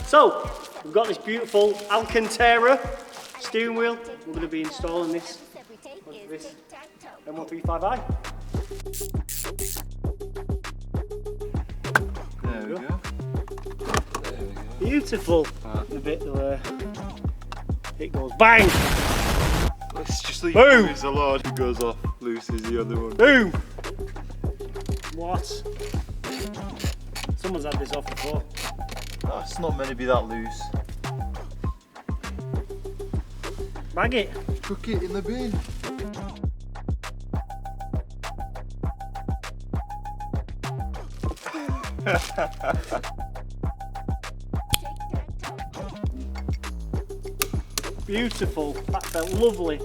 So, we've got this beautiful Alcantara steering wheel. We're going to be installing this M135i. There we go. Beautiful. The bit where it goes bang. Let's just leave Boom. it a lot. It goes off. Loose is the other one. Boom. What? Someone's had this off before. Oh, it's not meant to be that loose. Bag it. Cook it in the bin. Beautiful. That felt lovely.